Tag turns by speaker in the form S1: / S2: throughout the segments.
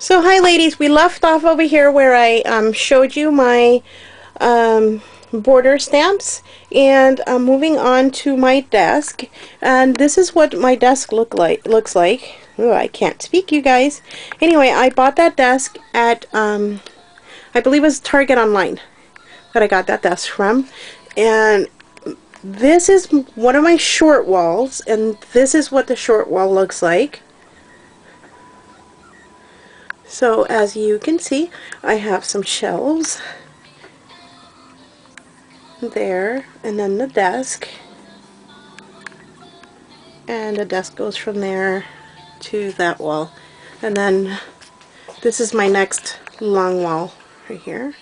S1: So hi ladies, we left off over here where I showed you my border stamps, and I'm moving on to my desk, and this is what my desk looks like. Ooh, I can't speak, you guys. Anyway, I bought that desk at I believe it was Target Online that I got that desk from, and this is one of my short walls, and this is what the short wall looks like. So as you can see, I have some shelves there, and then the desk, and the desk goes from there to that wall, and then this is my next long wall right here.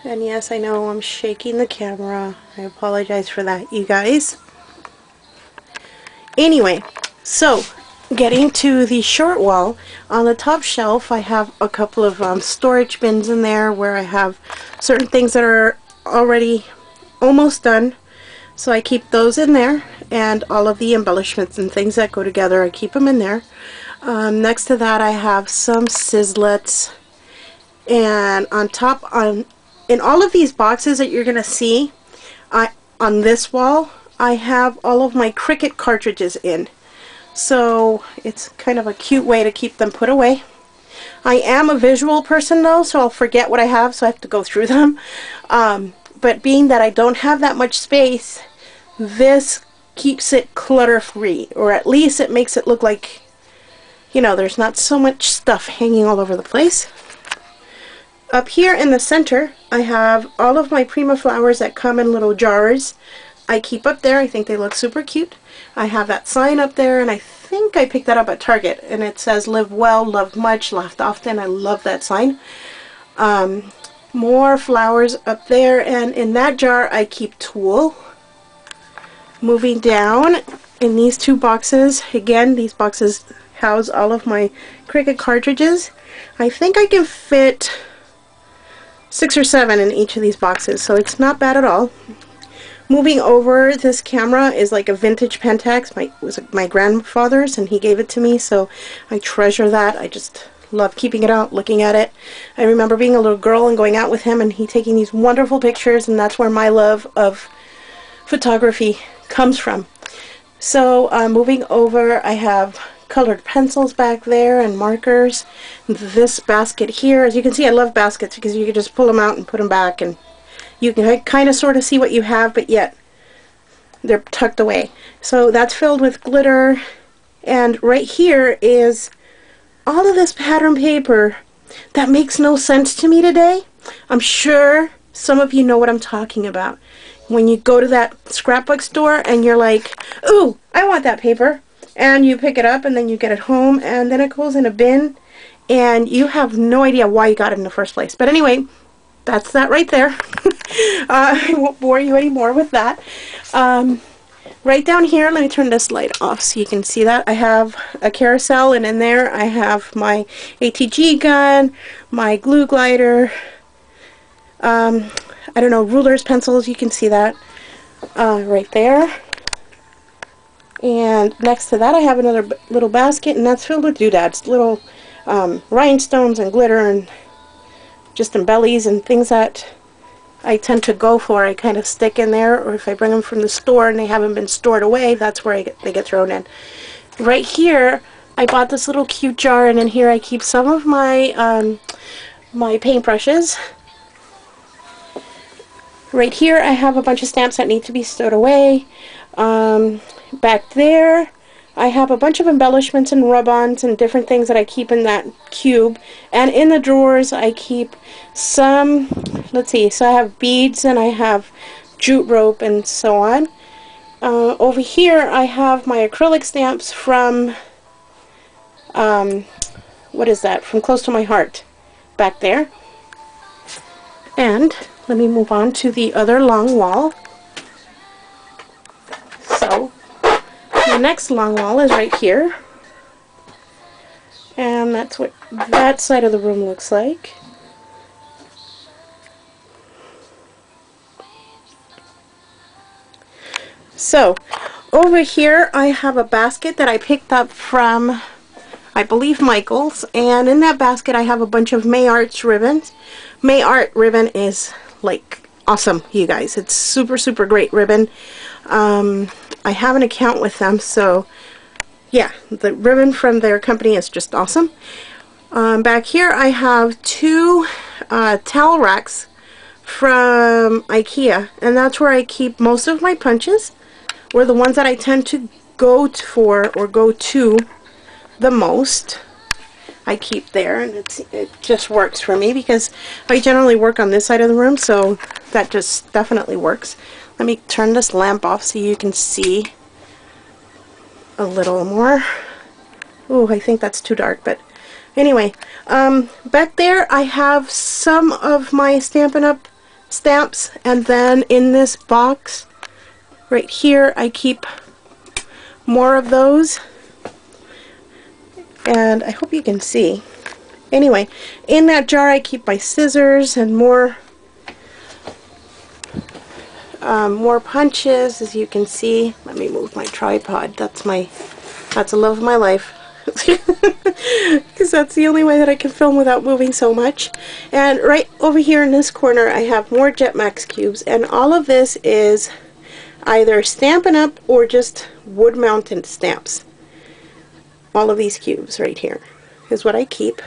S1: And yes, I know I'm shaking the camera. I apologize for that, you guys. Anyway, so getting to the short wall, on the top shelf I have a couple of storage bins in there where I have certain things that are already almost done. So I keep those in there, and all of the embellishments and things that go together, I keep them in there. Next to that I have some sizzlets, and on top, in all of these boxes that you're going to see on this wall, I have all of my Cricut cartridges in. So it's kind of a cute way to keep them put away. I am a visual person though, so I'll forget what I have, so I have to go through them. But being that I don't have that much space, this keeps it clutter-free, or at least it makes it look like, you know, there's not so much stuff hanging all over the place. Up here in the center, I have all of my Prima Flowers that come in little jars. I keep up there. I think they look super cute. I have that sign up there, and I think I picked that up at Target, and it says live well, love much, laugh often. I love that sign. More flowers up there, and in that jar I keep tulle. Moving down in these two boxes, again, these boxes house all of my Cricut cartridges. I think I can fit 6 or 7 in each of these boxes, so it's not bad at all. Moving over, this camera is like a vintage Pentax. It was my grandfather's, and he gave it to me, so I treasure that. I just love keeping it out, looking at it. I remember being a little girl and going out with him, and he taking these wonderful pictures, and that's where my love of photography comes from. So moving over, I have colored pencils back there and markers. This basket here, as you can see, I love baskets because you can just pull them out and put them back, and you can kind of sort of see what you have, but yet they're tucked away. So that's filled with glitter, and right here is all of this pattern paper that makes no sense to me today. I'm sure some of you know what I'm talking about. When you go to that scrapbook store and you're like, ooh, I want that paper, and you pick it up and then you get it home and then it goes in a bin and you have no idea why you got it in the first place. But anyway, that's that right there. I won't bore you anymore with that. Right down here, let me turn this light off so you can see that. I have a carousel, and in there I have my ATG gun, my glue glider, I don't know, rulers, pencils, you can see that right there. And next to that I have another little basket, and that's filled with doodads, little rhinestones and glitter and just embellies and things that I tend to go for. I kind of stick in there, or if I bring them from the store and they haven't been stored away, that's where they get thrown in. Right here I bought this little cute jar, and in here I keep some of my my paintbrushes. Right here I have a bunch of stamps that need to be stowed away. Back there I have a bunch of embellishments and rub-ons and different things that I keep in that cube. And in the drawers I keep some, let's see, so I have beads and I have jute rope and so on. Over here I have my acrylic stamps from, what is that, from Close to My Heart back there. And let me move on to the other long wall. So the next long wall is right here, and that's what that side of the room looks like. So over here I have a basket that I picked up from, I believe, Michael's, and in that basket I have a bunch of May Arts ribbons. May Art ribbon is like awesome, you guys. It's super, super great ribbon. I have an account with them, so yeah, the ribbon from their company is just awesome. Back here I have two towel racks from IKEA, and that's where I keep most of my punches, or the ones that I tend to go to the most. I keep there, and it just works for me because I generally work on this side of the room, so that just definitely works. Let me turn this lamp off so you can see a little more. Ooh, I think that's too dark, but anyway, back there I have some of my Stampin' Up! Stamps, and then in this box right here I keep more of those, and I hope you can see. Anyway, in that jar I keep my scissors and more punches, as you can see. Let me move my tripod. That's a love of my life. Because that's the only way that I can film without moving so much. And right over here in this corner I have more Jetmax cubes, and all of this is either Stampin' Up! Or just wood mounted stamps. All of these cubes right here is what I keep.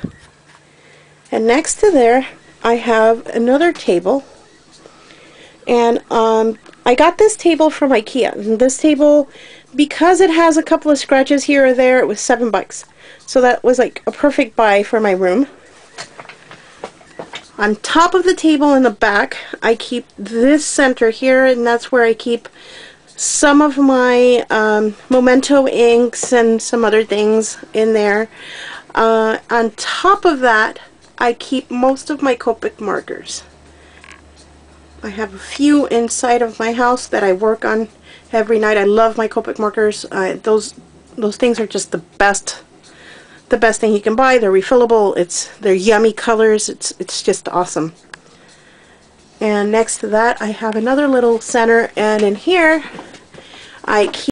S1: And next to there I have another table, and I got this table from IKEA, and this table, because it has a couple of scratches here or there, it was $7. So that was like a perfect buy for my room. On top of the table in the back, I keep this center here, and that's where I keep some of my Memento inks and some other things in there. On top of that, I keep most of my Copic markers. I have a few inside of my house that I work on every night. I love my Copic markers. Those things are just the best thing you can buy. They're refillable. They're yummy colors. It's just awesome. And next to that I have another little center, and in here I keep